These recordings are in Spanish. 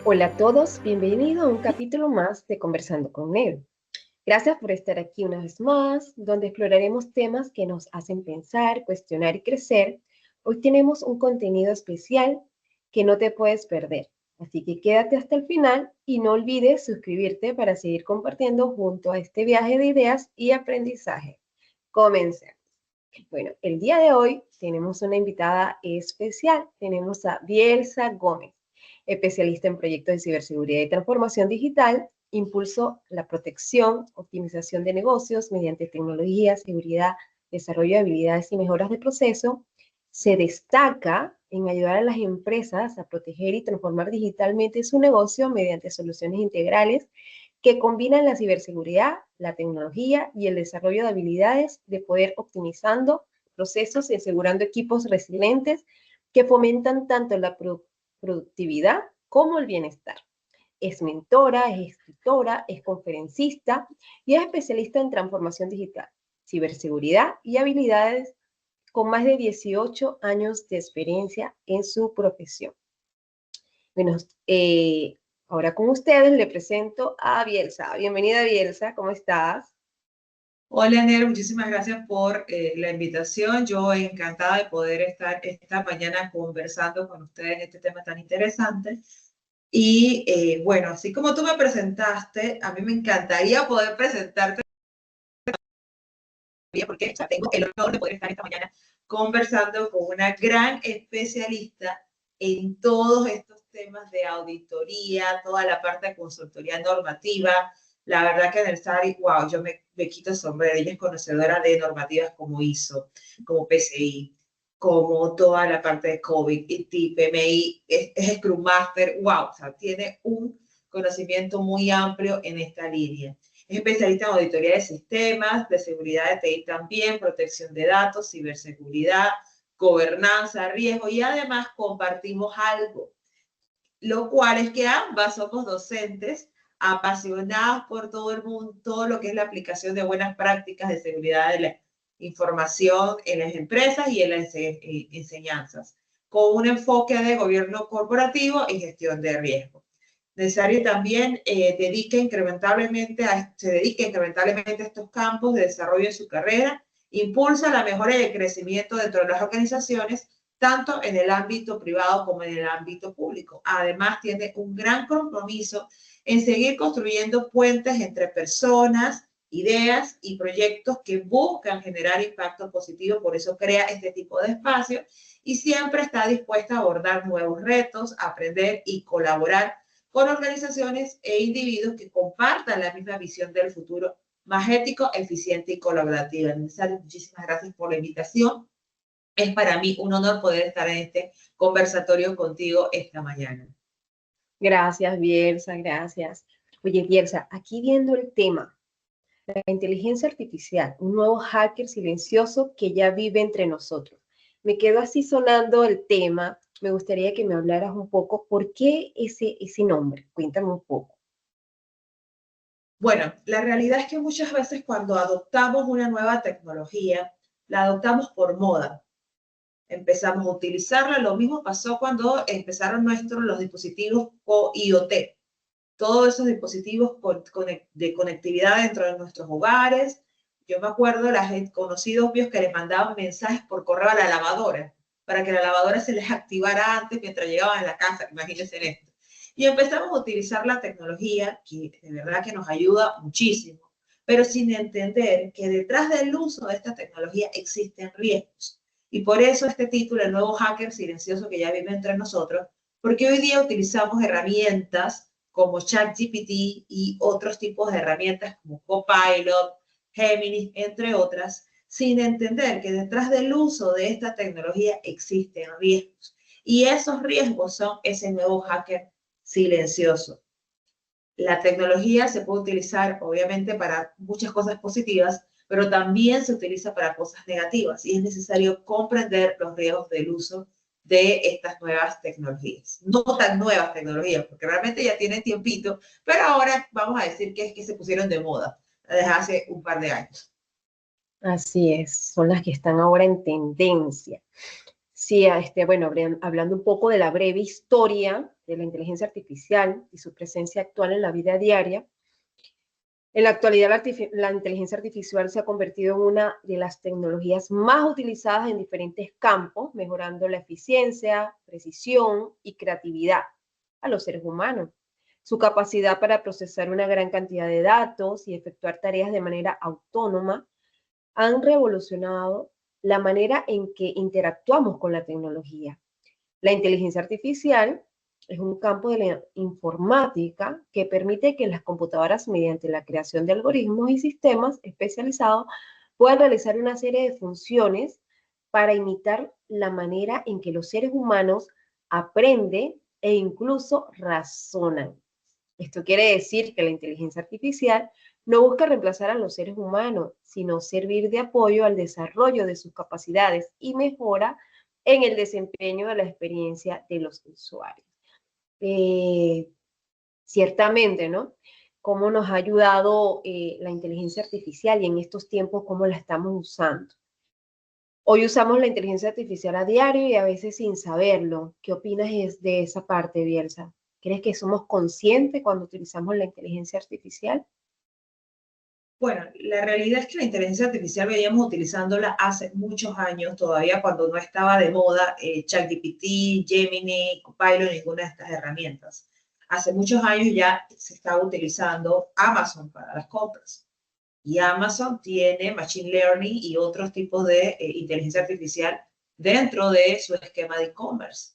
Hola a todos, bienvenido a un capítulo más de Conversando con Nero. Gracias por estar aquí una vez más, donde exploraremos temas que nos hacen pensar, cuestionar y crecer. Hoy tenemos un contenido especial que no te puedes perder, así que quédate hasta el final y no olvides suscribirte para seguir compartiendo junto a este viaje de ideas y aprendizaje. Comencemos. Bueno, el día de hoy tenemos una invitada especial. Tenemos a Bielsa Gómez, especialista en proyectos de ciberseguridad y transformación digital. Impulso la protección, optimización de negocios mediante tecnología, seguridad, desarrollo de habilidades y mejoras de proceso. Se destaca en ayudar a las empresas a proteger y transformar digitalmente su negocio mediante soluciones integrales que combinan la ciberseguridad, la tecnología y el desarrollo de habilidades de poder optimizando procesos y asegurando equipos resilientes que fomentan tanto la productividad como el bienestar. Es mentora, es escritora, es conferencista y es especialista en transformación digital, ciberseguridad y habilidades con más de 18 años de experiencia en su profesión. Bueno, ahora con ustedes le presento a Bielsa. Bienvenida, Bielsa, ¿cómo estás? Hola, Ner, muchísimas gracias por la invitación. Yo encantada de poder estar esta mañana conversando con ustedes este tema tan interesante. Y bueno, así como tú me presentaste, a mí me encantaría poder presentarte porque tengo el honor de poder estar esta mañana conversando con una gran especialista en todos estos temas de auditoría, toda la parte de consultoría normativa. La verdad que en el SARI, wow, yo me quito el sombrero. Ella es conocedora de normativas como ISO, como PCI, como toda la parte de COVID, IT, PMI, es Scrum Master, wow, o sea, tiene un conocimiento muy amplio en esta línea. Es especialista en auditoría de sistemas, de seguridad de TI también, protección de datos, ciberseguridad, gobernanza, riesgo y además compartimos algo, lo cual es que ambas somos docentes apasionadas por todo el mundo, todo lo que es la aplicación de buenas prácticas de seguridad de la información en las empresas y en las enseñanzas, con un enfoque de gobierno corporativo y gestión de riesgo. Necesario también se dedica incrementablemente a estos campos de desarrollo de su carrera, impulsa la mejora y el crecimiento dentro de las organizaciones, tanto en el ámbito privado como en el ámbito público. Además, tiene un gran compromiso en seguir construyendo puentes entre personas, ideas y proyectos que buscan generar impacto positivo, por eso crea este tipo de espacios y siempre está dispuesta a abordar nuevos retos, aprender y colaborar con organizaciones e individuos que compartan la misma visión del futuro más ético, eficiente y colaborativo. Muchísimas gracias por la invitación. Es para mí un honor poder estar en este conversatorio contigo esta mañana. Gracias, Bielsa, gracias. Oye, Bielsa, aquí viendo el tema, la inteligencia artificial, un nuevo hacker silencioso que ya vive entre nosotros. Me quedó así sonando el tema. Me gustaría que me hablaras un poco. ¿Por qué ese nombre? Cuéntame un poco. Bueno, la realidad es que muchas veces cuando adoptamos una nueva tecnología, la adoptamos por moda. Empezamos a utilizarla. Lo mismo pasó cuando empezaron los dispositivos IoT, todos esos dispositivos de conectividad dentro de nuestros hogares. Yo me acuerdo de conocidos míos que les mandaban mensajes por correo a la lavadora para que la lavadora se les activara antes mientras llegaban a la casa, imagínense en esto. Y empezamos a utilizar la tecnología que de verdad que nos ayuda muchísimo, pero sin entender que detrás del uso de esta tecnología existen riesgos. Y por eso este título, el nuevo hacker silencioso que ya vive entre nosotros, porque hoy día utilizamos herramientas como ChatGPT y otros tipos de herramientas como Copilot, Gemini, entre otras, sin entender que detrás del uso de esta tecnología existen riesgos. Y esos riesgos son ese nuevo hacker silencioso. La tecnología se puede utilizar, obviamente, para muchas cosas positivas, pero también se utiliza para cosas negativas y es necesario comprender los riesgos del uso de estas nuevas tecnologías. No tan nuevas tecnologías, porque realmente ya tienen tiempito, pero ahora vamos a decir que es que se pusieron de moda desde hace un par de años. Así es, son las que están ahora en tendencia. Sí, bueno, hablando un poco de la breve historia de la inteligencia artificial y su presencia actual en la vida diaria, en la actualidad la inteligencia artificial se ha convertido en una de las tecnologías más utilizadas en diferentes campos, mejorando la eficiencia, precisión y creatividad a los seres humanos. Su capacidad para procesar una gran cantidad de datos y efectuar tareas de manera autónoma han revolucionado la manera en que interactuamos con la tecnología. La inteligencia artificial es un campo de la informática que permite que las computadoras, mediante la creación de algoritmos y sistemas especializados, puedan realizar una serie de funciones para imitar la manera en que los seres humanos aprenden e incluso razonan. Esto quiere decir que la inteligencia artificial no busca reemplazar a los seres humanos, sino servir de apoyo al desarrollo de sus capacidades y mejora en el desempeño de la experiencia de los usuarios. Eh, Ciertamente, ¿no? Cómo nos ha ayudado la inteligencia artificial y en estos tiempos cómo la estamos usando. Hoy usamos la inteligencia artificial a diario y a veces sin saberlo. ¿Qué opinas de esa parte, Bielsa? ¿Crees que somos conscientes cuando utilizamos la inteligencia artificial? Bueno, la realidad es que la inteligencia artificial veníamos utilizándola hace muchos años, todavía cuando no estaba de moda ChatGPT, Gemini, Copilot, ninguna de estas herramientas. Hace muchos años ya se estaba utilizando Amazon para las compras. Y Amazon tiene Machine Learning y otros tipos de inteligencia artificial dentro de su esquema de e-commerce.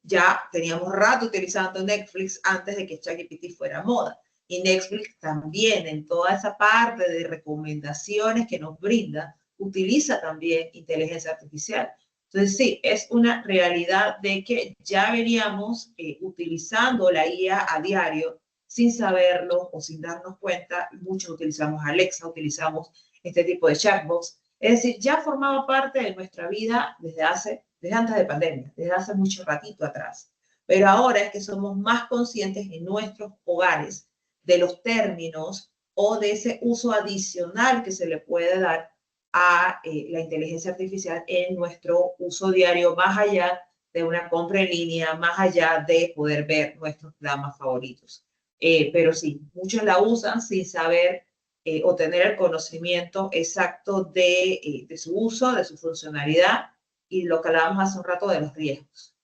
Ya teníamos rato utilizando Netflix antes de que ChatGPT fuera moda. Y Netflix también, en toda esa parte de recomendaciones que nos brinda, utiliza también inteligencia artificial. Entonces, sí, es una realidad de que ya veníamos utilizando la IA a diario sin saberlo o sin darnos cuenta. Muchos utilizamos Alexa, utilizamos este tipo de chatbots. Es decir, ya formaba parte de nuestra vida desde antes de pandemia, desde hace mucho ratito atrás. Pero ahora es que somos más conscientes en nuestros hogares de los términos o de ese uso adicional que se le puede dar a la inteligencia artificial en nuestro uso diario, más allá de una compra en línea, más allá de poder ver nuestros dramas favoritos. Pero sí, muchos la usan sin saber o tener el conocimiento exacto de su uso, de su funcionalidad y lo que hablábamos hace un rato de los riesgos.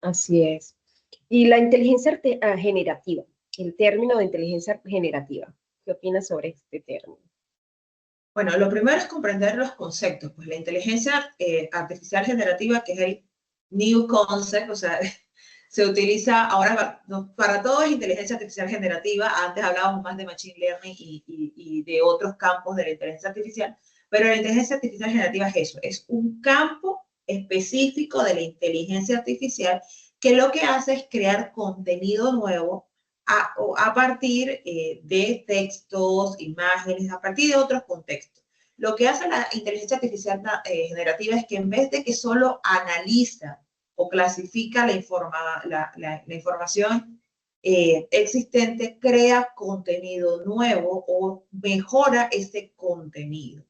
Así es. Y la inteligencia generativa, el término de inteligencia generativa. ¿Qué opinas sobre este término? Bueno, lo primero es comprender los conceptos. Pues la inteligencia artificial generativa, que es el new concept, o sea, se utiliza ahora para todo es inteligencia artificial generativa. Antes hablábamos más de machine learning y de otros campos de la inteligencia artificial, pero la inteligencia artificial generativa es eso, es un campo específico de la inteligencia artificial que lo que hace es crear contenido nuevo a partir de textos, imágenes, a partir de otros contextos. Lo que hace la inteligencia artificial generativa es que en vez de que solo analiza o clasifica la información existente, crea contenido nuevo o mejora ese contenido.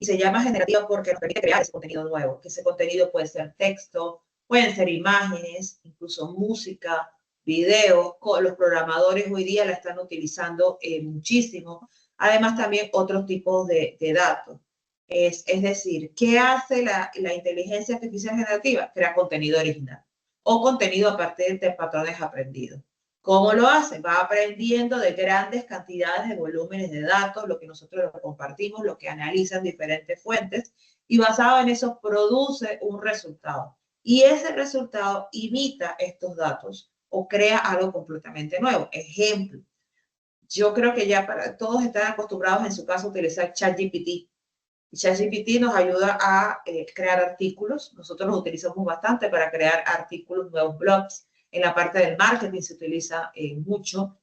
Y se llama generativa porque nos permite crear ese contenido nuevo, que ese contenido puede ser texto, pueden ser imágenes, incluso música, videos. Los programadores hoy día la están utilizando muchísimo. Además, también otros tipos de datos. Es decir, ¿qué hace la inteligencia artificial generativa? Crea contenido original o contenido a partir de patrones aprendidos. ¿Cómo lo hace? Va aprendiendo de grandes cantidades de volúmenes de datos, lo que nosotros lo compartimos, lo que analizan diferentes fuentes, y basado en eso produce un resultado. Y ese resultado imita estos datos o crea algo completamente nuevo. Ejemplo, yo creo que ya todos están acostumbrados en su caso a utilizar ChatGPT. ChatGPT nos ayuda a crear artículos. Nosotros lo utilizamos bastante para crear artículos, nuevos blogs. En la parte del marketing se utiliza mucho.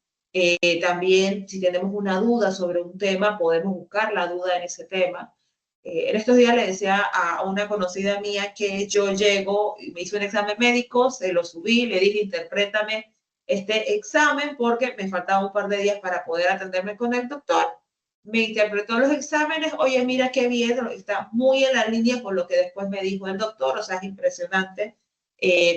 También, si tenemos una duda sobre un tema, podemos buscar la duda en ese tema. En estos días le decía a una conocida mía que yo llego y me hice un examen médico, se lo subí, le dije, interprétame este examen porque me faltaba un par de días para poder atenderme con el doctor. me interpretó los exámenes, oye, mira qué bien, está muy en la línea con lo que después me dijo el doctor, o sea, es impresionante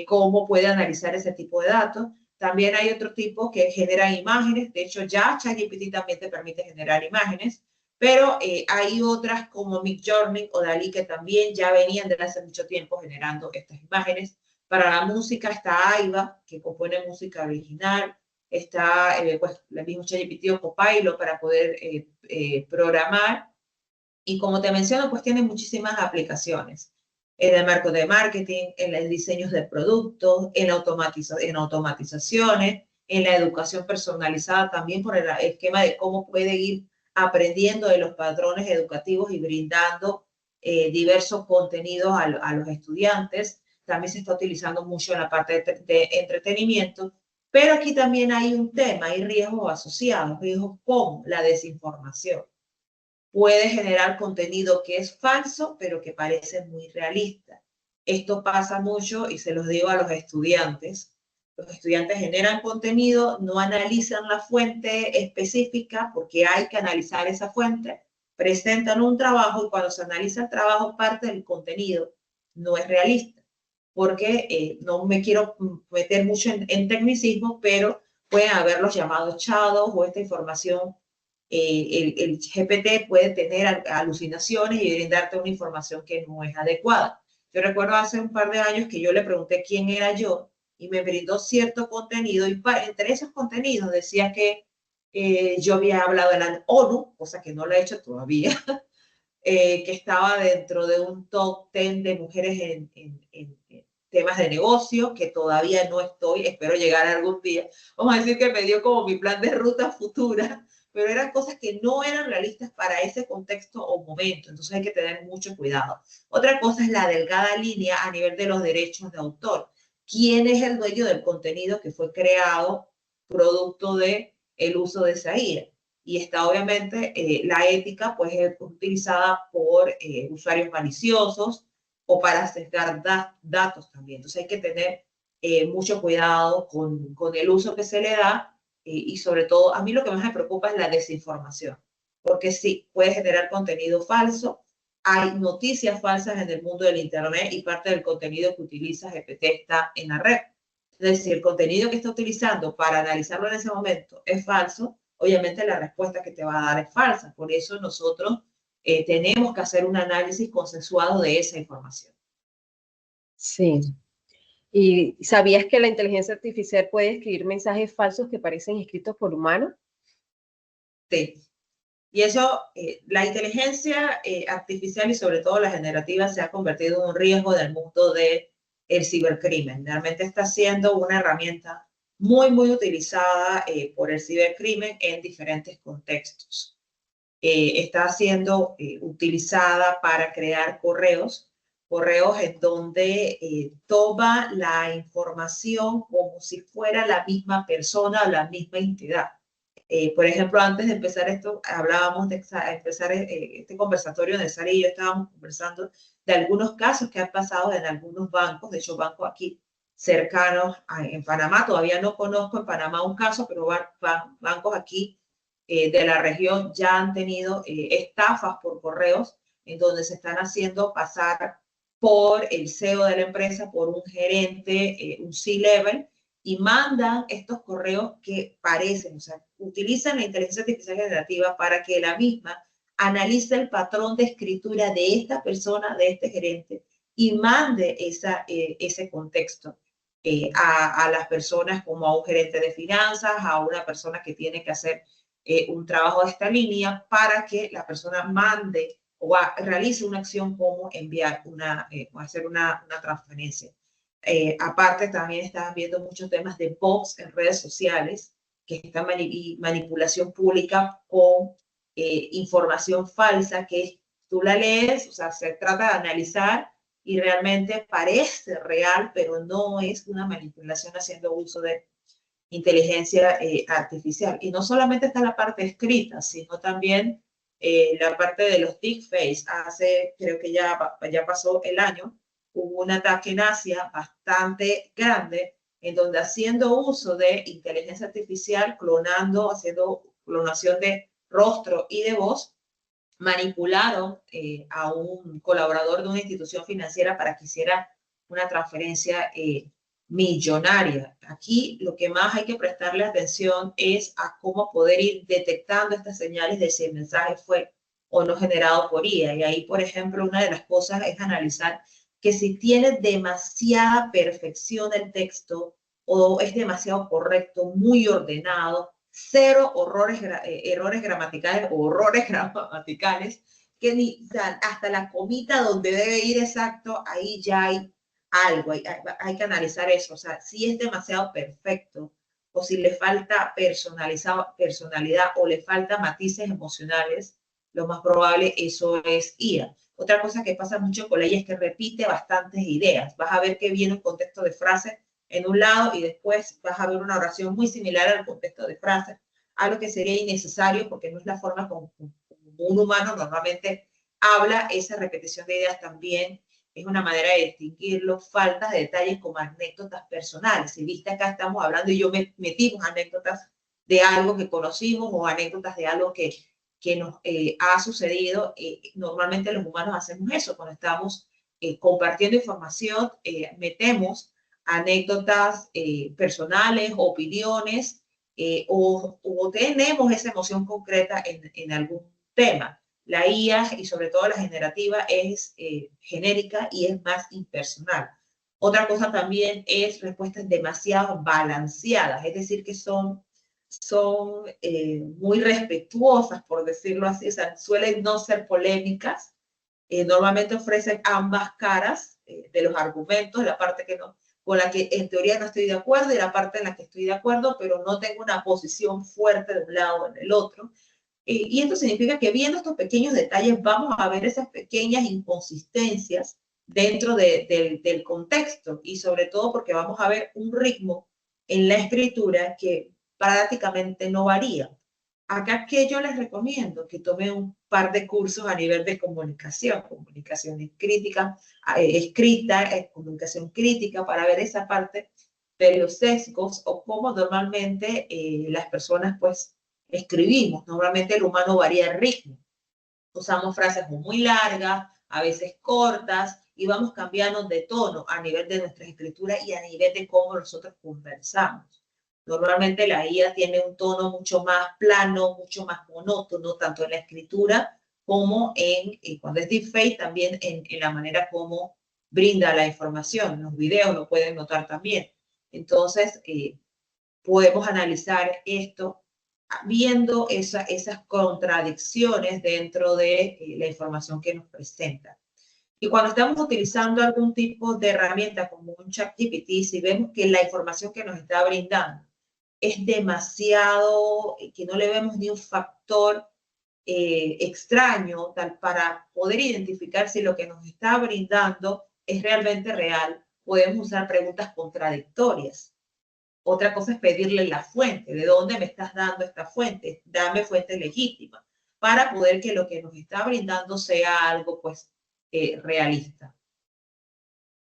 cómo puede analizar ese tipo de datos. También hay otro tipo que generan imágenes, de hecho ya ChatGPT también te permite generar imágenes, pero hay otras como Midjourney o Dalí que también ya venían desde hace mucho tiempo generando estas imágenes. Para la música está Aiva, que compone música original, está pues, el mismo ChatGPT o Copilot para poder programar. Y como te menciono, pues tiene muchísimas aplicaciones en el marco de marketing, en los diseños de productos, en automatizaciones, en la educación personalizada también por el esquema de cómo puede ir aprendiendo de los patrones educativos y brindando diversos contenidos a los estudiantes. También se está utilizando mucho en la parte de entretenimiento, pero aquí también hay un tema, hay riesgos asociados, riesgos como la desinformación. Puede generar contenido que es falso, pero que parece muy realista. Esto pasa mucho y se los digo a los estudiantes. Los estudiantes generan contenido, no analizan la fuente específica porque hay que analizar esa fuente, presentan un trabajo y cuando se analiza el trabajo, parte del contenido no es realista. Porque no me quiero meter mucho en tecnicismo, pero pueden haber los llamados shadows o esta información el GPT puede tener alucinaciones y brindarte una información que no es adecuada. Yo recuerdo hace un par de años que yo le pregunté quién era yo y me brindó cierto contenido y entre esos contenidos decía que yo había hablado en la ONU, cosa que no lo he hecho todavía, que estaba dentro de un top 10 de mujeres en temas de negocio, que todavía no estoy, espero llegar algún día. Vamos a decir que me dio como mi plan de ruta futura, pero eran cosas que no eran realistas para ese contexto o momento, entonces hay que tener mucho cuidado. Otra cosa es la delgada línea a nivel de los derechos de autor. ¿Quién es el dueño del contenido que fue creado producto de el uso de esa IA? Y está obviamente la ética, pues es utilizada por usuarios maliciosos o para sesgar datos también. Entonces hay que tener mucho cuidado con el uso que se le da y sobre todo, a mí lo que más me preocupa es la desinformación, porque sí, puede generar contenido falso, hay noticias falsas en el mundo del Internet y parte del contenido que utiliza GPT está en la red. Es decir, el contenido que está utilizando para analizarlo en ese momento es falso, obviamente la respuesta que te va a dar es falsa. Por eso nosotros tenemos que hacer un análisis consensuado de esa información. Sí. ¿Y sabías que la inteligencia artificial puede escribir mensajes falsos que parecen escritos por humanos? Sí. Y eso, la inteligencia artificial y sobre todo la generativa se ha convertido en un riesgo del mundo del cibercrimen. Realmente está siendo una herramienta muy, muy utilizada por el cibercrimen en diferentes contextos. Está siendo utilizada para crear correos en donde toma la información como si fuera la misma persona o la misma entidad. Por ejemplo, antes de empezar esto, hablábamos de empezar este conversatorio de Sara y yo estábamos conversando de algunos casos que han pasado en algunos bancos, de hecho bancos aquí cercanos en Panamá, todavía no conozco en Panamá un caso, pero bancos aquí de la región ya han tenido estafas por correos en donde se están haciendo pasar por el CEO de la empresa, por un gerente, un C-level, y mandan estos correos que parecen, o sea, utilizan la inteligencia artificial generativa para que la misma analice el patrón de escritura de esta persona, de este gerente, y mande ese contexto a las personas como a un gerente de finanzas, a una persona que tiene que hacer un trabajo de esta línea para que la persona mande o realice una acción como enviar o hacer una transferencia. Aparte, también están viendo muchos temas de bots en redes sociales, que están manipulación pública con información falsa, que tú la lees, o sea, se trata de analizar y realmente parece real, pero no es una manipulación haciendo uso de inteligencia artificial. Y no solamente está la parte escrita, sino también la parte de los deepfakes. Creo que ya pasó el año, hubo un ataque en Asia bastante grande, en donde haciendo uso de inteligencia artificial, haciendo clonación de rostro y de voz, manipularon a un colaborador de una institución financiera para que hiciera una transferencia millonaria. Aquí lo que más hay que prestarle atención es a cómo poder ir detectando estas señales de si el mensaje fue o no generado por IA. Y ahí, por ejemplo, una de las cosas es analizar que si tiene demasiada perfección el texto o es demasiado correcto, muy ordenado, cero errores gramaticales o horrores gramaticales, que ni, o sea, hasta la comita donde debe ir exacto, ahí ya hay algo, hay que analizar eso. O sea, si es demasiado perfecto o si le falta personalidad o le falta matices emocionales, lo más probable eso es IA. Otra cosa que pasa mucho con ella es que repite bastantes ideas. Vas a ver que viene un contexto de frase en un lado y después vas a ver una oración muy similar al contexto de frase, algo que sería innecesario porque no es la forma como un humano normalmente habla. Esa repetición de ideas también es una manera de distinguirlo, faltas de detalles como anécdotas personales. Si viste acá estamos hablando y yo metimos anécdotas de algo que conocimos o anécdotas de algo que nos ha sucedido. Normalmente los humanos hacemos eso cuando estamos compartiendo información, metemos anécdotas personales, opiniones, o tenemos esa emoción concreta en algún tema. La IA y sobre todo la generativa es genérica y es más impersonal. Otra cosa también es respuestas demasiado balanceadas, es decir, que son muy respetuosas, por decirlo así, o sea, suelen no ser polémicas. Normalmente ofrecen ambas caras de los argumentos, la parte que no, con la que en teoría no estoy de acuerdo y la parte en la que estoy de acuerdo, pero no tengo una posición fuerte de un lado o en el otro. Y esto significa que viendo estos pequeños detalles vamos a ver esas pequeñas inconsistencias dentro del contexto y sobre todo porque vamos a ver un ritmo en la escritura que prácticamente no varía. Acá que yo les recomiendo que tomen un par de cursos a nivel de comunicación crítica, escrita, comunicación crítica, para ver esa parte de los sesgos o cómo normalmente las personas pues escribimos. Normalmente el humano varía el ritmo. Usamos frases muy largas, a veces cortas, y vamos cambiando de tono a nivel de nuestra escritura y a nivel de cómo nosotros conversamos. Normalmente la IA tiene un tono mucho más plano, mucho más monótono, tanto en la escritura como cuando es deepfake, también en la manera como brinda la información. Los videos lo pueden notar también. Entonces, podemos analizar esto viendo esas contradicciones dentro de la información que nos presenta. Y cuando estamos utilizando algún tipo de herramienta como un ChatGPT, si vemos que la información que nos está brindando es demasiado, que no le vemos ni un factor extraño tal, para poder identificar si lo que nos está brindando es realmente real, podemos usar preguntas contradictorias. Otra cosa es pedirle la fuente, ¿de dónde me estás dando esta fuente? Dame fuente legítima, para poder que lo que nos está brindando sea algo pues realista.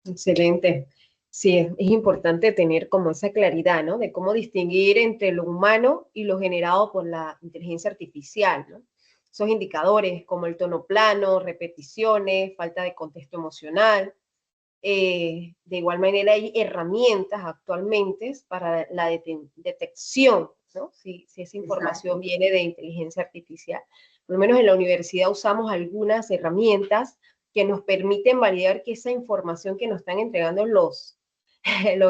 Excelente. Sí, es importante tener como esa claridad, ¿no? De cómo distinguir entre lo humano y lo generado por la inteligencia artificial, ¿no? Esos indicadores como el tono plano, repeticiones, falta de contexto emocional. De igual manera hay herramientas actualmente para la detección, ¿no? Si esa información viene de inteligencia artificial. Por lo menos en la universidad usamos algunas herramientas que nos permiten validar que esa información que nos están entregando los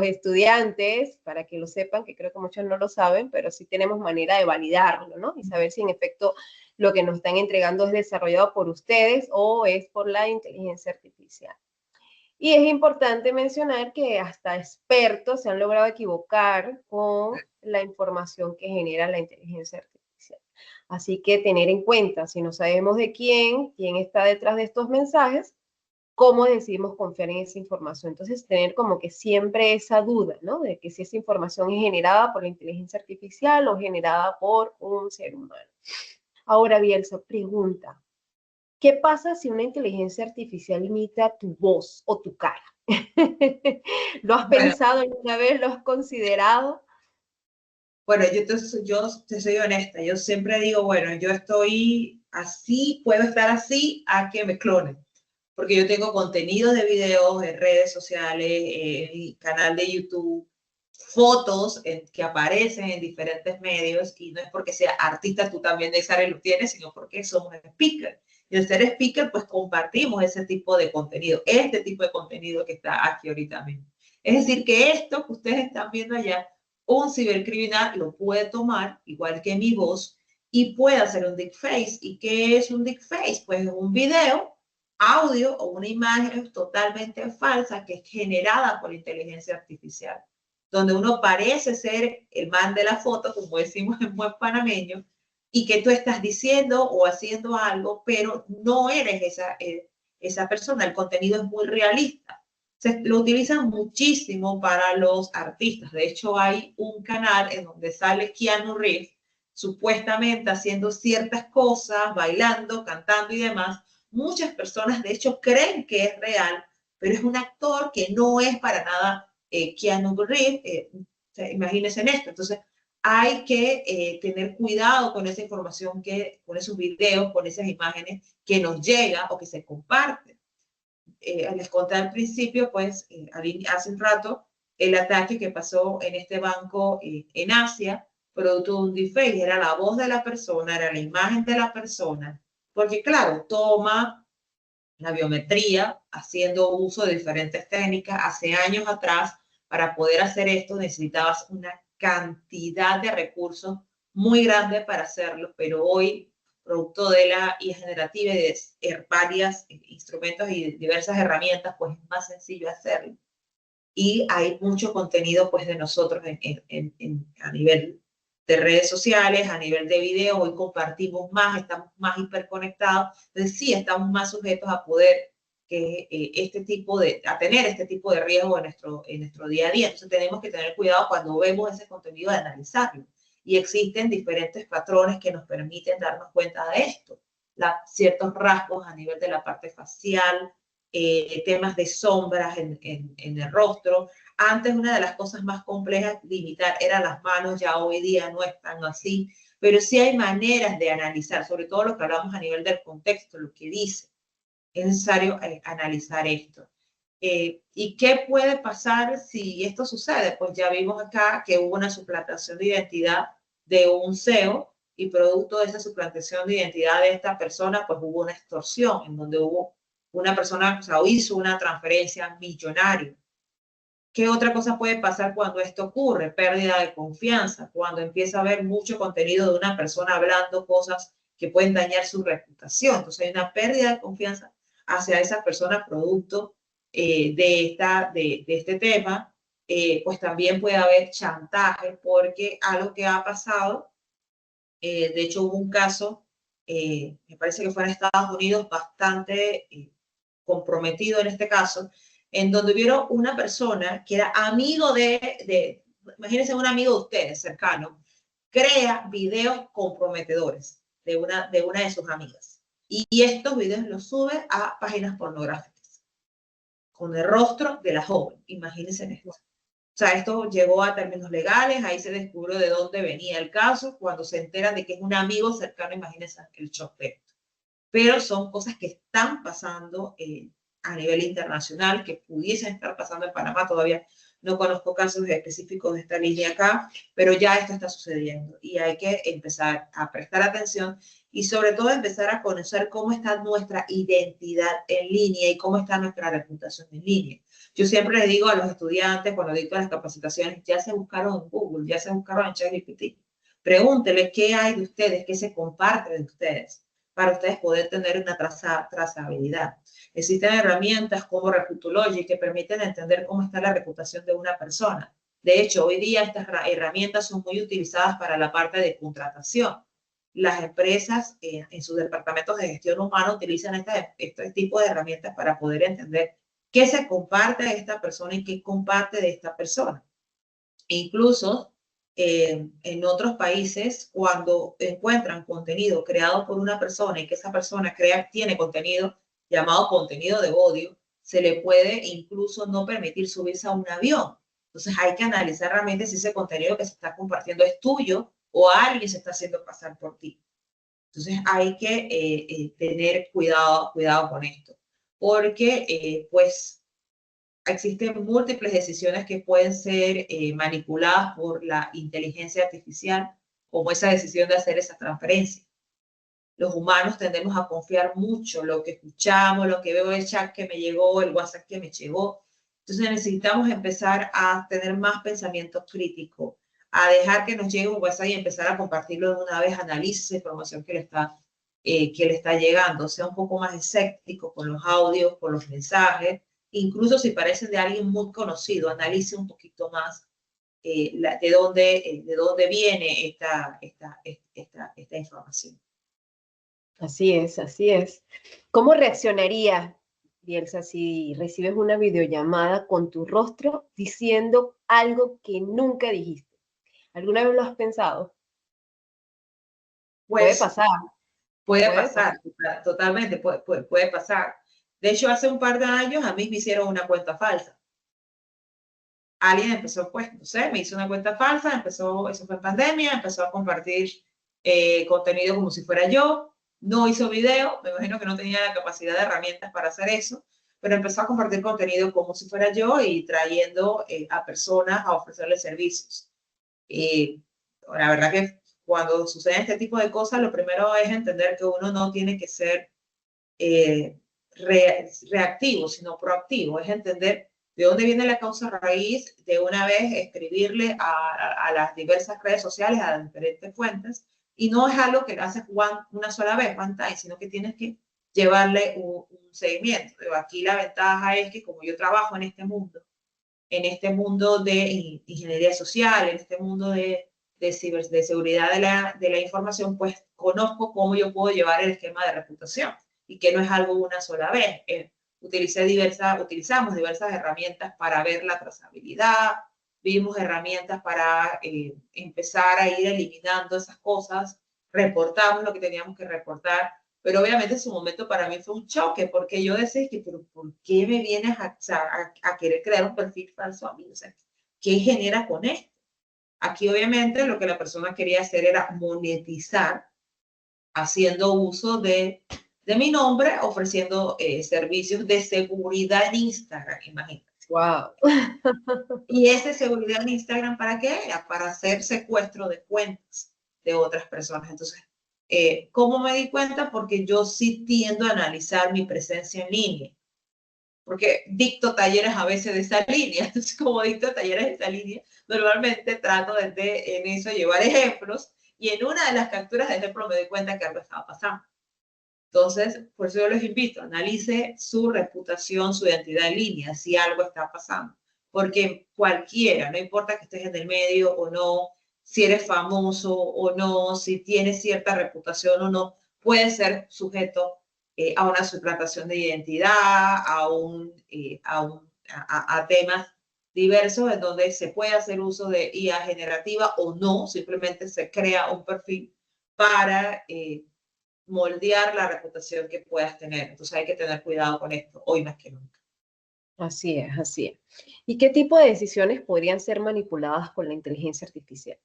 estudiantes, para que lo sepan, que creo que muchos no lo saben, pero sí tenemos manera de validarlo, ¿no? Y saber si en efecto lo que nos están entregando es desarrollado por ustedes o es por la inteligencia artificial. Y es importante mencionar que hasta expertos se han logrado equivocar con la información que genera la inteligencia artificial. Así que tener en cuenta, si no sabemos de quién está detrás de estos mensajes, cómo decidimos confiar en esa información. Entonces, tener como que siempre esa duda, ¿no? De que si esa información es generada por la inteligencia artificial o generada por un ser humano. Ahora, Bielsa, pregunta, ¿qué pasa si una inteligencia artificial imita tu voz o tu cara? ¿Lo has Bueno, pensado alguna vez? ¿Lo has considerado? Bueno, yo te soy honesta, yo siempre digo, bueno, yo estoy así, puedo estar así a que me clonen, porque yo tengo contenido de videos en redes sociales, en mi canal de YouTube, fotos que aparecen en diferentes medios, y no es porque sea artista, tú también de esa lo tienes, sino porque somos speaker. Y al ser speaker, pues compartimos ese tipo de contenido, este tipo de contenido que está aquí ahorita mismo. Es decir, que esto que ustedes están viendo allá, un cibercriminal lo puede tomar, igual que mi voz, y puede hacer un deepfake. ¿Y qué es un deepfake? Pues un video, audio o una imagen totalmente falsa que es generada por inteligencia artificial, donde uno parece ser el man de la foto, como decimos en buen panameño, y que tú estás diciendo o haciendo algo, pero no eres esa persona. El contenido es muy realista. Se lo utilizan muchísimo para los artistas. De hecho, hay un canal en donde sale Keanu Reeves supuestamente haciendo ciertas cosas, bailando, cantando y demás. Muchas personas, de hecho, creen que es real, pero es un actor que no es para nada Keanu Reeves. Imagínense en esto. Entonces, hay que tener cuidado con esa información, con esos videos, con esas imágenes que nos llega o que se comparten. Les conté al principio, pues, hace un rato, el ataque que pasó en este banco en Asia, producto de un deepfake. Era la voz de la persona, era la imagen de la persona, porque claro, toma la biometría haciendo uso de diferentes técnicas. Hace años atrás, para poder hacer esto, necesitabas una cantidad de recursos muy grande para hacerlo, pero hoy, producto de la IA generativa y de varios instrumentos y diversas herramientas, pues es más sencillo hacerlo. Y hay mucho contenido pues de nosotros a nivel de redes sociales, a nivel de video. Hoy compartimos más, estamos más hiperconectados, entonces sí estamos más sujetos a poder a tener este tipo de riesgo en nuestro día a día. Entonces tenemos que tener cuidado cuando vemos ese contenido de analizarlo. Y existen diferentes patrones que nos permiten darnos cuenta de esto. Ciertos rasgos a nivel de la parte facial, temas de sombras en el rostro. Antes una de las cosas más complejas de imitar eran las manos, ya hoy día no es tan así, pero sí hay maneras de analizar, sobre todo lo que hablamos a nivel del contexto, lo que dice. Es necesario analizar esto. ¿Y qué puede pasar si esto sucede? Pues ya vimos acá que hubo una suplantación de identidad de un CEO, y producto de esa suplantación de identidad de esta persona, pues hubo una extorsión en donde hubo una persona, o sea, hizo una transferencia millonaria. ¿Qué otra cosa puede pasar cuando esto ocurre? Pérdida de confianza, cuando empieza a haber mucho contenido de una persona hablando cosas que pueden dañar su reputación. Entonces hay una pérdida de confianza hacia esa persona producto de este tema. Pues también puede haber chantaje, porque algo que ha pasado, de hecho hubo un caso, me parece que fue en Estados Unidos, bastante comprometido en este caso, en donde vieron una persona que era amigo imagínense, un amigo de ustedes, cercano, crea videos comprometedores de una de sus amigas. Y estos videos los sube a páginas pornográficas con el rostro de la joven. Imagínense esto. O sea, esto llegó a términos legales, ahí se descubrió de dónde venía el caso. Cuando se enteran de que es un amigo cercano, imagínense el shock de esto. Pero son cosas que están pasando a nivel internacional, que pudiesen estar pasando en Panamá. Todavía no conozco casos específicos de esta línea acá, pero ya esto está sucediendo y hay que empezar a prestar atención y sobre todo empezar a conocer cómo está nuestra identidad en línea y cómo está nuestra reputación en línea. Yo siempre le digo a los estudiantes cuando dicto las capacitaciones, ya se buscaron en Google, ya se buscaron en ChatGPT. Pregúntenle qué hay de ustedes, qué se comparte de ustedes, para ustedes poder tener una trazabilidad. Existen herramientas como Reputology que permiten entender cómo está la reputación de una persona. De hecho, hoy día estas herramientas son muy utilizadas para la parte de contratación. Las empresas en sus departamentos de gestión humana utilizan este tipo de herramientas para poder entender qué se comparte de esta persona y qué comparte de esta persona. E incluso en otros países, cuando encuentran contenido creado por una persona y que esa persona tiene contenido llamado contenido de odio, se le puede incluso no permitir subirse a un avión. Entonces hay que analizar realmente si ese contenido que se está compartiendo es tuyo o alguien se está haciendo pasar por ti. Entonces hay que tener cuidado con esto, porque pues existen múltiples decisiones que pueden ser manipuladas por la inteligencia artificial, como esa decisión de hacer esa transferencia. Los humanos tendemos a confiar mucho lo que escuchamos, lo que veo, el chat que me llegó, el WhatsApp que me llegó. Entonces necesitamos empezar a tener más pensamiento crítico, a dejar que nos llegue un WhatsApp y empezar a compartirlo de una vez, analice esa información que le está llegando, sea un poco más escéptico con los audios, con los mensajes, incluso si parecen de alguien muy conocido, analice un poquito más de dónde viene esta información. Así es, así es. ¿Cómo reaccionarías, Bielsa, si recibes una videollamada con tu rostro diciendo algo que nunca dijiste? ¿Alguna vez lo has pensado? Puede Pues pasar, puede puede pasar. pasar, totalmente, puede pasar. De hecho, hace un par de años a mí me hicieron una cuenta falsa. Alguien empezó, pues, no sé, me hizo una cuenta falsa, empezó, eso fue en pandemia, empezó a compartir contenido como si fuera yo, no hizo video, me imagino que no tenía la capacidad de herramientas para hacer eso, pero empezó a compartir contenido como si fuera yo y trayendo a personas a ofrecerles servicios. Y la verdad que cuando sucede este tipo de cosas, lo primero es entender que uno no tiene que ser eh, reactivo, sino proactivo, es entender de dónde viene la causa raíz, de una vez escribirle a las diversas redes sociales, a las diferentes fuentes, y no es algo que haces una sola vez, one time, sino que tienes que llevarle un seguimiento. Pero aquí la ventaja es que como yo trabajo en este mundo de ingeniería social, en este mundo de seguridad de la información, pues conozco cómo yo puedo llevar el esquema de reputación y que no es algo una sola vez. Utilizamos diversas herramientas para ver la trazabilidad, vimos herramientas para empezar a ir eliminando esas cosas, reportamos lo que teníamos que reportar, pero obviamente en su momento para mí fue un choque, porque yo decía que, pero ¿por qué me vienes a querer crear un perfil falso a mí? O sea, ¿qué genera con esto? Aquí obviamente lo que la persona quería hacer era monetizar haciendo uso de mi nombre, ofreciendo servicios de seguridad en Instagram, imagínate. Wow. Y esa seguridad en Instagram, ¿para qué? Para hacer secuestro de cuentas de otras personas. Entonces, ¿cómo me di cuenta? Porque yo sí tiendo a analizar mi presencia en línea, porque dicto talleres a veces de esa línea. Entonces, como dicto talleres de esa línea, normalmente trato desde en eso llevar ejemplos y en una de las capturas de ejemplo me doy cuenta que algo estaba pasando. Entonces, por eso yo les invito, analice su reputación, su identidad en línea, si algo está pasando. Porque cualquiera, no importa que estés en el medio o no, si eres famoso o no, si tienes cierta reputación o no, puede ser sujeto a una suplantación de identidad, a temas diversos en donde se puede hacer uso de IA generativa o no, simplemente se crea un perfil para moldear la reputación que puedas tener. Entonces hay que tener cuidado con esto, hoy más que nunca. Así es, así es. ¿Y qué tipo de decisiones podrían ser manipuladas con la inteligencia artificial?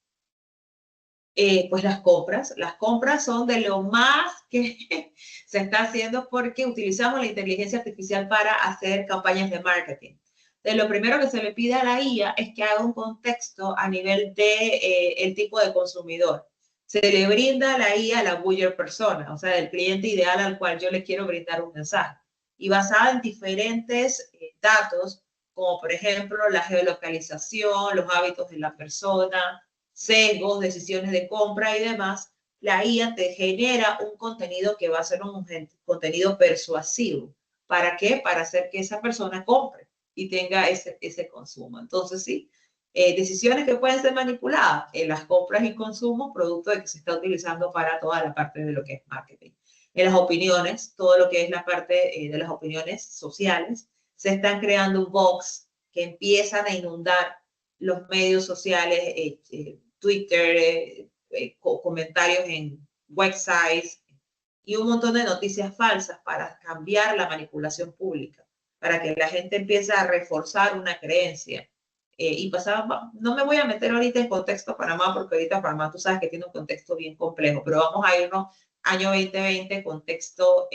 Pues las compras son de lo más que se está haciendo porque utilizamos la inteligencia artificial para hacer campañas de marketing. De lo primero que se le pide a la IA es que haga un contexto a nivel de el tipo de consumidor. Se le brinda a la IA a la buyer persona, o sea, el cliente ideal al cual yo le quiero brindar un mensaje. Y basada en diferentes datos, como por ejemplo la geolocalización, los hábitos de la persona, sesgos, decisiones de compra y demás, la IA te genera un contenido que va a ser un contenido persuasivo. ¿Para qué? Para hacer que esa persona compre y tenga ese consumo. Entonces, sí, decisiones que pueden ser manipuladas en las compras y consumo, producto de que se está utilizando para toda la parte de lo que es marketing. En las opiniones, todo lo que es la parte de las opiniones sociales, se están creando bots que empiezan a inundar los medios sociales, Twitter, comentarios en websites y un montón de noticias falsas para cambiar la manipulación pública, para que la gente empiece a reforzar una creencia y pasaba, no me voy a meter ahorita en contexto Panamá, porque ahorita Panamá tú sabes que tiene un contexto bien complejo, pero vamos a irnos año 2020, contexto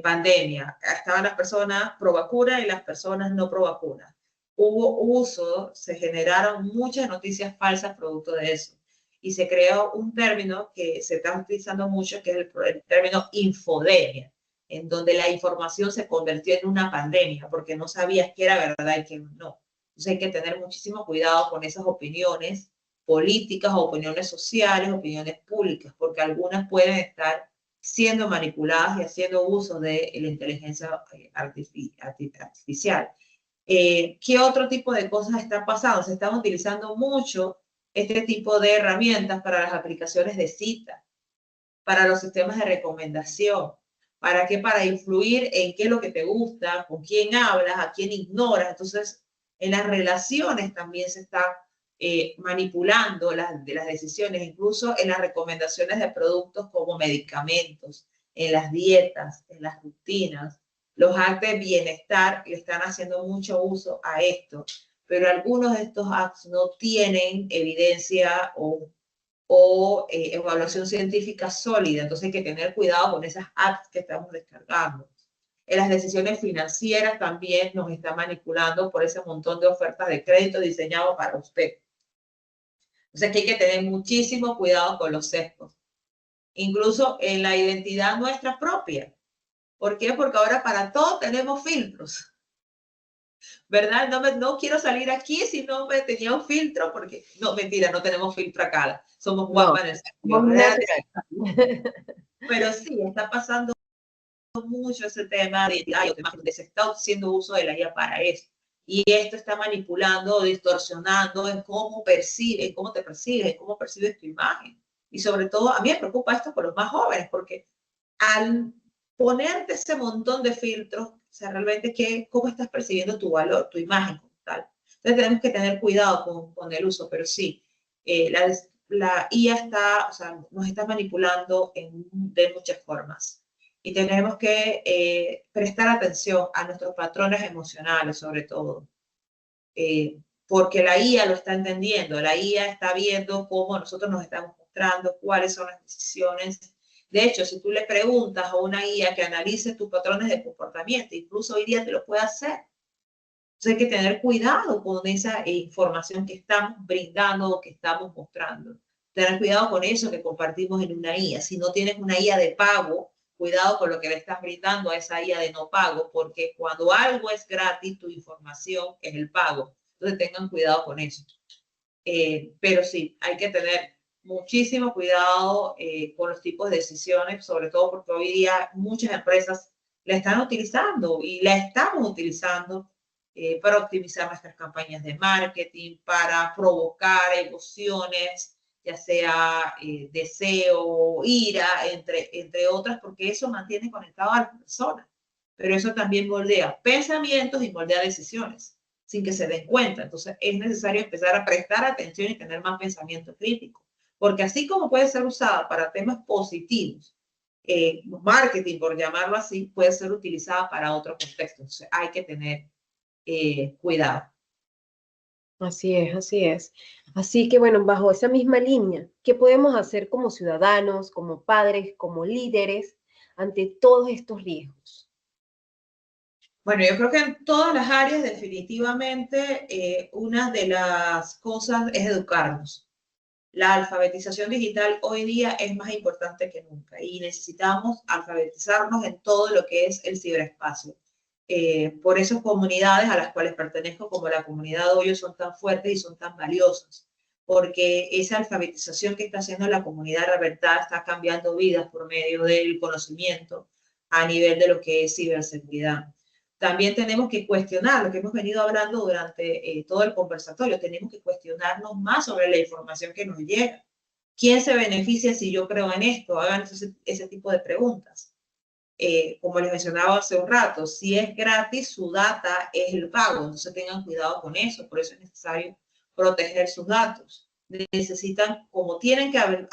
pandemia. Estaban las personas pro vacuna y las personas no pro vacuna. Hubo uso, se generaron muchas noticias falsas producto de eso. Y se creó un término que se está utilizando mucho, que es el término infodemia, en donde la información se convirtió en una pandemia, porque no sabías qué era verdad y qué no. Entonces hay que tener muchísimo cuidado con esas opiniones políticas, opiniones sociales, opiniones públicas, porque algunas pueden estar siendo manipuladas y haciendo uso de la inteligencia artificial. ¿Qué otro tipo de cosas están pasando? Se están utilizando mucho este tipo de herramientas para las aplicaciones de cita, para los sistemas de recomendación. ¿Para qué? Para influir en qué es lo que te gusta, con quién hablas, a quién ignoras. Entonces, en las relaciones también se está manipulando de las decisiones, incluso en las recomendaciones de productos como medicamentos, en las dietas, en las rutinas. Los apps de bienestar le están haciendo mucho uso a esto, pero algunos de estos apps no tienen evidencia o evaluación científica sólida. Entonces hay que tener cuidado con esas apps que estamos descargando. En las decisiones financieras también nos está manipulando por ese montón de ofertas de crédito diseñado para usted. Entonces aquí hay que tener muchísimo cuidado con los sesgos. Incluso en la identidad nuestra propia. ¿Por qué? Porque ahora para todo tenemos filtros. ¿Verdad? No quiero salir aquí si no me tenía un filtro, porque no, mentira, no tenemos filtro acá. Somos No, guapas en el sentido, somos ¿verdad? natural. Pero sí, está pasando mucho ese tema de identidad, donde se está haciendo uso de la IA para eso. Y esto está manipulando, distorsionando en cómo percibes, cómo te percibes, cómo percibes tu imagen. Y sobre todo, a mí me preocupa esto por los más jóvenes, porque al ponerte ese montón de filtros, o sea, realmente, ¿cómo estás percibiendo tu valor, tu imagen como tal? Entonces tenemos que tener cuidado con el uso, pero sí, la IA está, o sea, nos está manipulando de muchas formas. Y tenemos que prestar atención a nuestros patrones emocionales, sobre todo. Porque la IA lo está entendiendo, la IA está viendo cómo nosotros nos estamos mostrando, cuáles son las decisiones. De hecho, si tú le preguntas a una IA que analice tus patrones de comportamiento, incluso hoy día te lo puede hacer. Entonces hay que tener cuidado con esa información que estamos brindando o que estamos mostrando. Tener cuidado con eso que compartimos en una IA. Si no tienes una IA de pago, cuidado con lo que le estás brindando a esa IA de no pago, porque cuando algo es gratis, tu información es el pago. Entonces tengan cuidado con eso. Pero sí, hay que tener muchísimo cuidado con los tipos de decisiones, sobre todo porque hoy día muchas empresas la están utilizando y la estamos utilizando para optimizar nuestras campañas de marketing, para provocar emociones, ya sea deseo, ira, entre otras, porque eso mantiene conectado a las personas. Pero eso también moldea pensamientos y moldea decisiones sin que se den cuenta. Entonces es necesario empezar a prestar atención y tener más pensamiento crítico, porque así como puede ser usada para temas positivos, marketing, por llamarlo así, puede ser utilizada para otro contexto. Entonces hay que tener cuidado. Así es, así es. Así que bueno, bajo esa misma línea, ¿qué podemos hacer como ciudadanos, como padres, como líderes ante todos estos riesgos? Bueno, yo creo que en todas las áreas definitivamente una de las cosas es educarnos. La alfabetización digital hoy día es más importante que nunca y necesitamos alfabetizarnos en todo lo que es el ciberespacio. Por eso comunidades a las cuales pertenezco, como la comunidad Hoyo, son tan fuertes y son tan valiosas, porque esa alfabetización que está haciendo la comunidad Revertad está cambiando vidas por medio del conocimiento a nivel de lo que es ciberseguridad. También tenemos que cuestionar lo que hemos venido hablando durante todo el conversatorio. Tenemos que cuestionarnos más sobre la información que nos llega. ¿Quién se beneficia si yo creo en esto? Hagan ese tipo de preguntas. Como les mencionaba hace un rato, si es gratis, su data es el pago. Entonces tengan cuidado con eso. Por eso es necesario proteger sus datos. Necesitan, como tienen que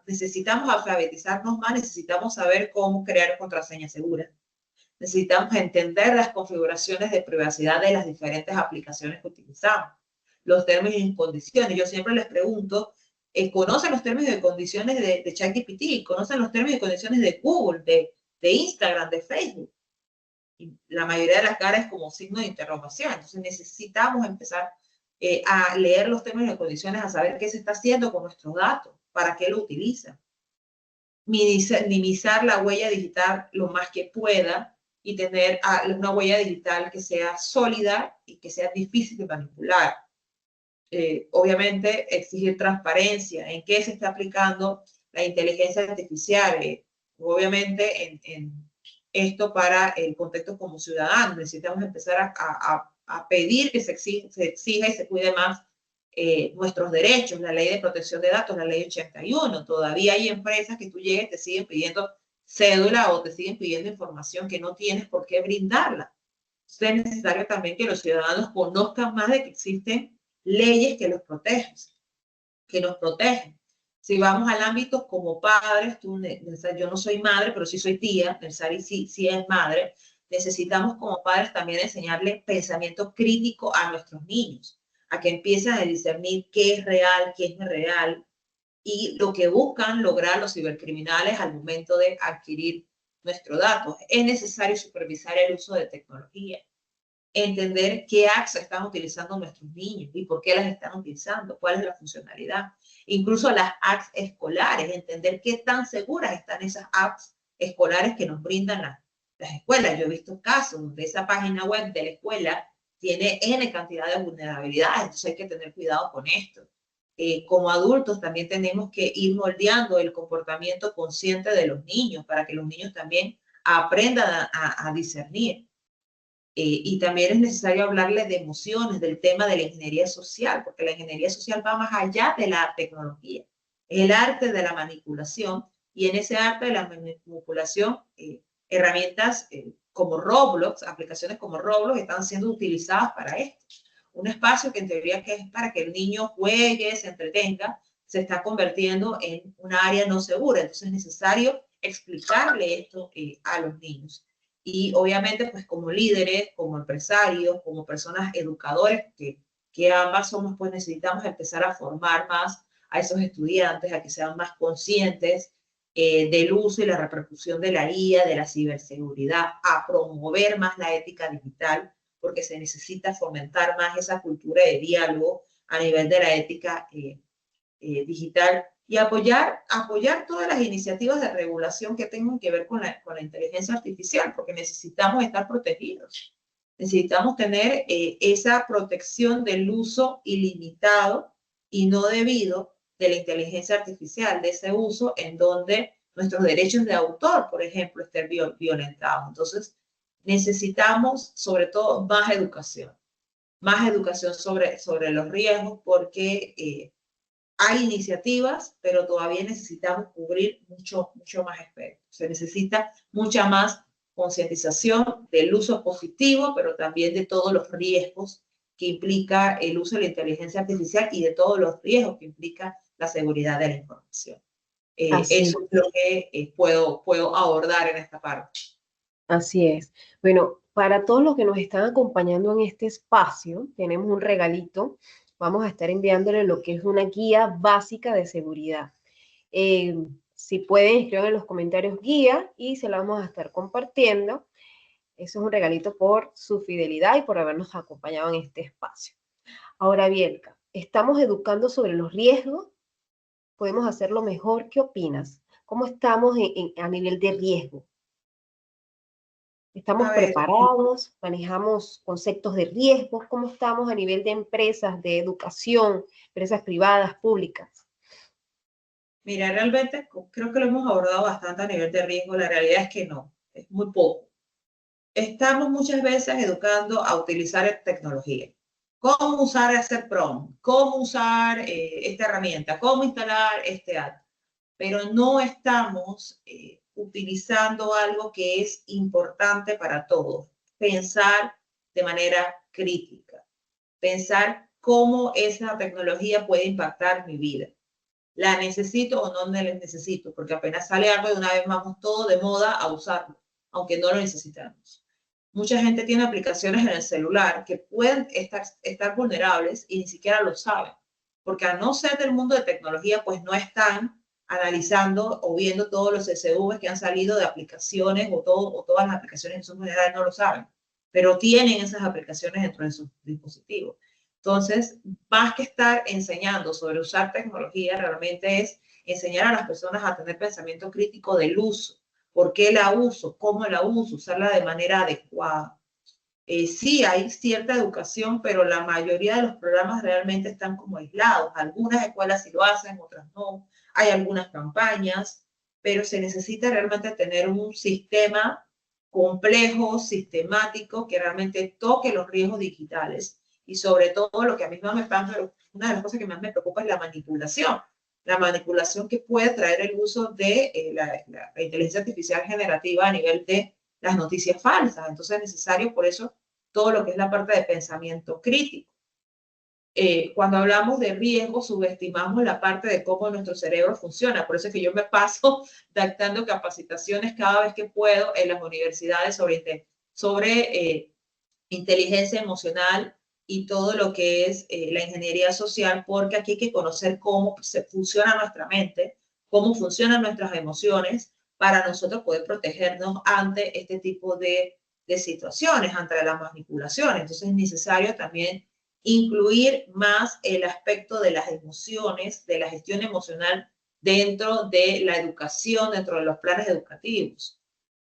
necesitamos alfabetizarnos más, necesitamos saber cómo crear contraseñas seguras. Necesitamos entender las configuraciones de privacidad de las diferentes aplicaciones que utilizamos, los términos y condiciones. Yo siempre les pregunto, ¿conocen los términos y condiciones de ChatGPT? ¿Conocen los términos y condiciones de Google, de Instagram, de Facebook? Y la mayoría de las caras es como signo de interrogación. Entonces necesitamos empezar a leer los términos y condiciones, a saber qué se está haciendo con nuestros datos, para qué lo utilizan. Minimizar la huella digital lo más que pueda y tener una huella digital que sea sólida y que sea difícil de manipular. Obviamente, exigir transparencia en qué se está aplicando la inteligencia artificial. Obviamente, en esto para el contexto como ciudadanos. Necesitamos empezar a pedir que se exija y se cuide más nuestros derechos, la ley de protección de datos, la ley 81. Todavía hay empresas que tú llegues, te siguen pidiendo cédula o te siguen pidiendo información que no tienes por qué brindarla. Entonces es necesario también que los ciudadanos conozcan más de que existen leyes que los protegen, que nos protegen. Si vamos al ámbito como padres, yo no soy madre, pero sí soy tía, Nelsari sí es madre, necesitamos como padres también enseñarle pensamiento crítico a nuestros niños, a que empiecen a discernir qué es real, qué es no real, y lo que buscan lograr los cibercriminales al momento de adquirir nuestros datos. Es necesario supervisar el uso de tecnología, entender qué apps están utilizando nuestros niños y por qué las están utilizando, cuál es la funcionalidad. Incluso las apps escolares, entender qué tan seguras están esas apps escolares que nos brindan las escuelas. Yo he visto casos donde esa página web de la escuela tiene N cantidad de vulnerabilidades, entonces hay que tener cuidado con esto. Como adultos también tenemos que ir moldeando el comportamiento consciente de los niños para que los niños también aprendan a discernir. Y también es necesario hablarles de emociones, del tema de la ingeniería social, porque la ingeniería social va más allá de la tecnología. Es el arte de la manipulación, y en ese arte de la manipulación, herramientas como Roblox, aplicaciones como Roblox, están siendo utilizadas para esto. Un espacio que en teoría que es para que el niño juegue, se entretenga, se está convirtiendo en un área no segura. Entonces es necesario explicarle esto a los niños. Y obviamente, pues como líderes, como empresarios, como personas educadores, que ambas somos, pues necesitamos empezar a formar más a esos estudiantes, a que sean más conscientes del uso y la repercusión de la IA, de la ciberseguridad, a promover más la ética digital, porque se necesita fomentar más esa cultura de diálogo a nivel de la ética digital, y apoyar todas las iniciativas de regulación que tengan que ver con la inteligencia artificial, porque necesitamos estar protegidos. Necesitamos tener esa protección del uso ilimitado y no debido de la inteligencia artificial, de ese uso en donde nuestros derechos de autor, por ejemplo, estén violentados. Entonces, necesitamos sobre todo más educación sobre los riesgos, porque hay iniciativas, pero todavía necesitamos cubrir mucho más aspectos. Se necesita mucha más concientización del uso positivo, pero también de todos los riesgos que implica el uso de la inteligencia artificial y de todos los riesgos que implica la seguridad de la información. Así, Eso es lo que puedo abordar en esta parte. así es. Bueno, para todos los que nos están acompañando en este espacio, tenemos un regalito. Vamos a estar enviándole lo que es una guía básica de seguridad. Si pueden, escriban en los comentarios guía y se la vamos a estar compartiendo. Eso es un regalito por su fidelidad y por habernos acompañado en este espacio. Ahora bien, estamos educando sobre los riesgos, podemos hacerlo mejor. ¿Qué opinas? ¿Cómo estamos a nivel de riesgo? ¿Estamos A ver, preparados? ¿Manejamos conceptos de riesgos? ¿Cómo estamos a nivel de empresas, de educación, empresas privadas, públicas? mira, realmente creo que lo hemos abordado bastante a nivel de riesgo. La realidad es que no, es muy poco. Estamos muchas veces educando a utilizar tecnología. Cómo usar hacer prompt, cómo usar esta herramienta, cómo instalar este app. Pero no estamos utilizando algo que es importante para todos. Pensar de manera crítica. Pensar cómo esa tecnología puede impactar mi vida. ¿La necesito o no la necesito? Porque apenas sale algo, de una vez vamos todo de moda a usarlo. aunque no lo necesitamos. Mucha gente tiene aplicaciones en el celular que pueden estar vulnerables y ni siquiera lo saben, porque al no ser del mundo de tecnología, pues no están analizando o viendo todos los SVs que han salido de aplicaciones o todas las aplicaciones en su general no lo saben, pero tienen esas aplicaciones dentro de sus dispositivos. Entonces, más que estar enseñando sobre usar tecnología, realmente es enseñar a las personas a tener pensamiento crítico del uso. ¿Por qué la uso? ¿Cómo la uso? Usarla de manera adecuada. Sí, hay cierta educación, pero la mayoría de los programas realmente están como aislados. Algunas escuelas sí lo hacen, otras no. Hay algunas campañas, pero se necesita realmente tener un sistema complejo, sistemático, que realmente toque los riesgos digitales. Y sobre todo lo que a mí más me preocupa, una de las cosas que más me preocupa es la manipulación que puede traer el uso de la inteligencia artificial generativa a nivel de las noticias falsas. Entonces es necesario, por eso, todo lo que es la parte de pensamiento crítico. Cuando hablamos de riesgo, subestimamos la parte de cómo nuestro cerebro funciona. Por eso es que yo me paso dictando capacitaciones cada vez que puedo en las universidades sobre inteligencia emocional y todo lo que es la ingeniería social, porque aquí hay que conocer cómo funciona nuestra mente, cómo funcionan nuestras emociones, para nosotros poder protegernos ante este tipo de situaciones, ante las manipulaciones. Entonces es necesario también incluir más el aspecto de las emociones, de la gestión emocional dentro de la educación, dentro de los planes educativos.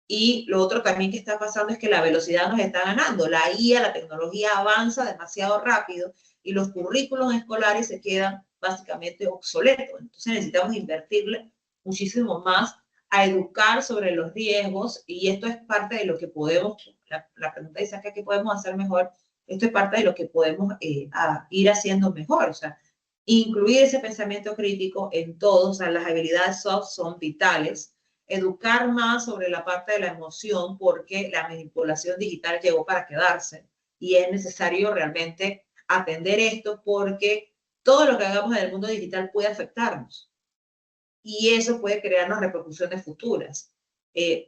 Y lo otro también que está pasando es que la velocidad nos está ganando. La IA, la tecnología avanza demasiado rápido y los currículos escolares se quedan básicamente obsoletos. Entonces necesitamos invertirle muchísimo más a educar sobre los riesgos, y esto es parte de lo que podemos, la pregunta dice acá, ¿qué podemos hacer mejor? Esto es parte de lo que podemos ir haciendo mejor, o sea, incluir ese pensamiento crítico en todos, o sea, las habilidades soft son vitales. Educar más sobre la parte de la emoción, porque la manipulación digital llegó para quedarse y es necesario realmente atender esto, porque todo lo que hagamos en el mundo digital puede afectarnos y eso puede crearnos repercusiones futuras.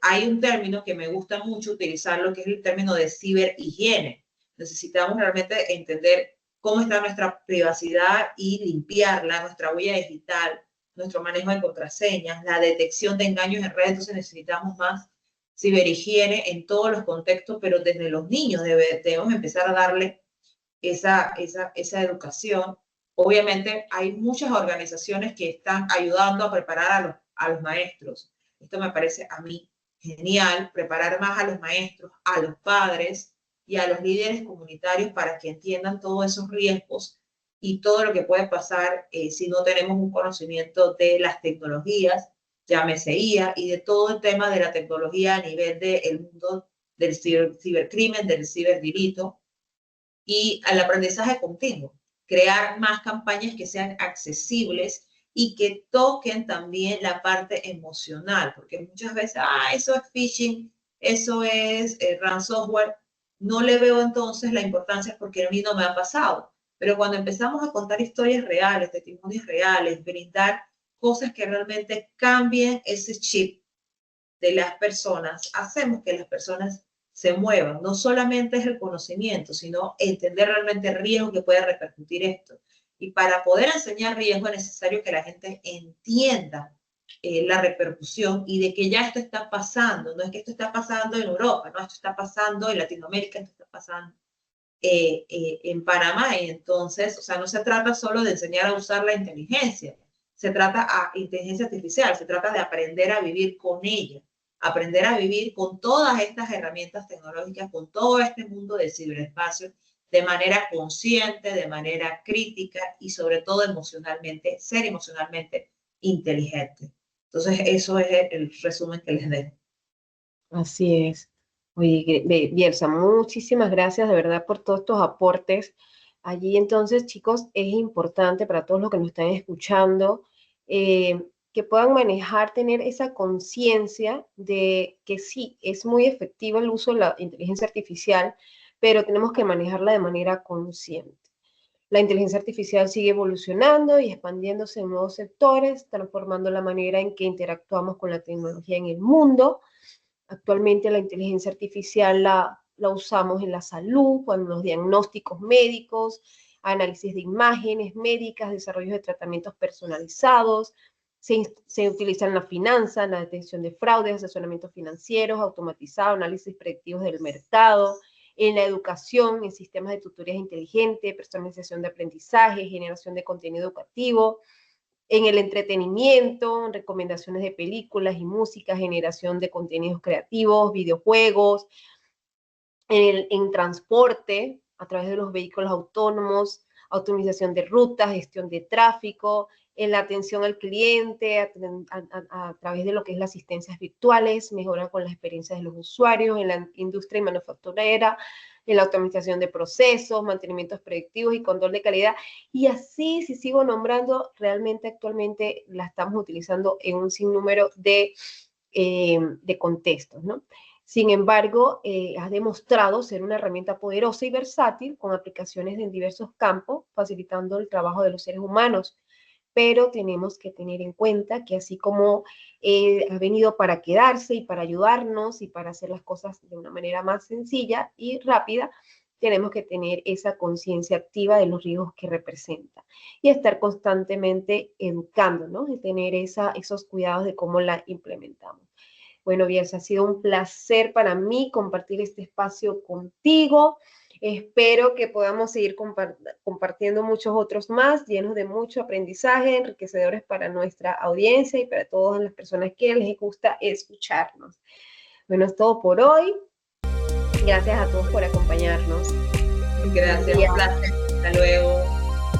Hay un término que me gusta mucho utilizarlo, que es el término de ciberhigiene. Necesitamos realmente entender cómo está nuestra privacidad y limpiarla, nuestra huella digital, nuestro manejo de contraseñas, la detección de engaños en redes. Entonces necesitamos más ciberhigiene en todos los contextos, pero desde los niños debemos empezar a darle esa educación. Obviamente hay muchas organizaciones que están ayudando a preparar a los maestros. Esto me parece a mí genial, preparar más a los maestros, a los padres y a los líderes comunitarios para que entiendan todos esos riesgos y todo lo que puede pasar si no tenemos un conocimiento de las tecnologías, llámese IA, y de todo el tema de la tecnología a nivel del mundo del cibercrimen, del ciberdelito y al aprendizaje continuo. Crear más campañas que sean accesibles y que toquen también la parte emocional, porque muchas veces, eso es phishing, eso es ransomware. No le veo entonces la importancia porque a mí no me ha pasado. Pero cuando empezamos a contar historias reales, testimonios reales, brindar cosas que realmente cambien ese chip de las personas, hacemos que las personas se muevan. No solamente es el conocimiento, sino entender realmente el riesgo que puede repercutir esto. Y para poder enseñar riesgo es necesario que la gente entienda la repercusión y de que ya esto está pasando. No es que esto está pasando en Europa, no, esto está pasando en Latinoamérica, esto está pasando en Panamá. Y entonces, o sea, no se trata solo de enseñar a usar la inteligencia, se trata a inteligencia artificial, se trata de aprender a vivir con ella, aprender a vivir con todas estas herramientas tecnológicas, con todo este mundo del ciberespacio, de manera consciente, de manera crítica y sobre todo emocionalmente, ser emocionalmente inteligente. Entonces, eso es el resumen que les dejo. Así es. Oye, Bielsa, muchísimas gracias de verdad por todos estos aportes. Allí entonces, chicos, es importante para todos los que nos están escuchando que puedan manejar, tener esa conciencia de que sí, es muy efectivo el uso de la inteligencia artificial, pero tenemos que manejarla de manera consciente. La inteligencia artificial sigue evolucionando y expandiéndose en nuevos sectores, transformando la manera en que interactuamos con la tecnología en el mundo. Actualmente la inteligencia artificial la usamos en la salud, con los diagnósticos médicos, análisis de imágenes médicas, desarrollo de tratamientos personalizados, se utiliza en la finanza, en la detección de fraudes, asesoramientos financieros, automatizado, análisis predictivos del mercado, en la educación, en sistemas de tutorías inteligentes, personalización de aprendizaje, generación de contenido educativo, en el entretenimiento, en recomendaciones de películas y música, generación de contenidos creativos, videojuegos, en transporte, a través de los vehículos autónomos, automatización de rutas, gestión de tráfico, en la atención al cliente, a través de lo que es las asistencias virtuales, mejora con las experiencias de los usuarios, en la industria y manufacturera, en la automatización de procesos, mantenimientos predictivos y control de calidad. Y así, si sigo nombrando, realmente actualmente la estamos utilizando en un sinnúmero de contextos, ¿no? Sin embargo, ha demostrado ser una herramienta poderosa y versátil con aplicaciones en diversos campos, facilitando el trabajo de los seres humanos. Pero tenemos que tener en cuenta que así como ha venido para quedarse y para ayudarnos y para hacer las cosas de una manera más sencilla y rápida, tenemos que tener esa conciencia activa de los riesgos que representa y estar constantemente educando, ¿no? Y tener esos cuidados de cómo la implementamos. Bueno, Bielsa, ha sido un placer para mí compartir este espacio contigo. Espero que podamos seguir compartiendo muchos otros más, llenos de mucho aprendizaje, enriquecedores para nuestra audiencia y para todas las personas que les gusta escucharnos. Bueno, es todo por hoy. Gracias a todos por acompañarnos. Gracias, un placer. Hasta luego.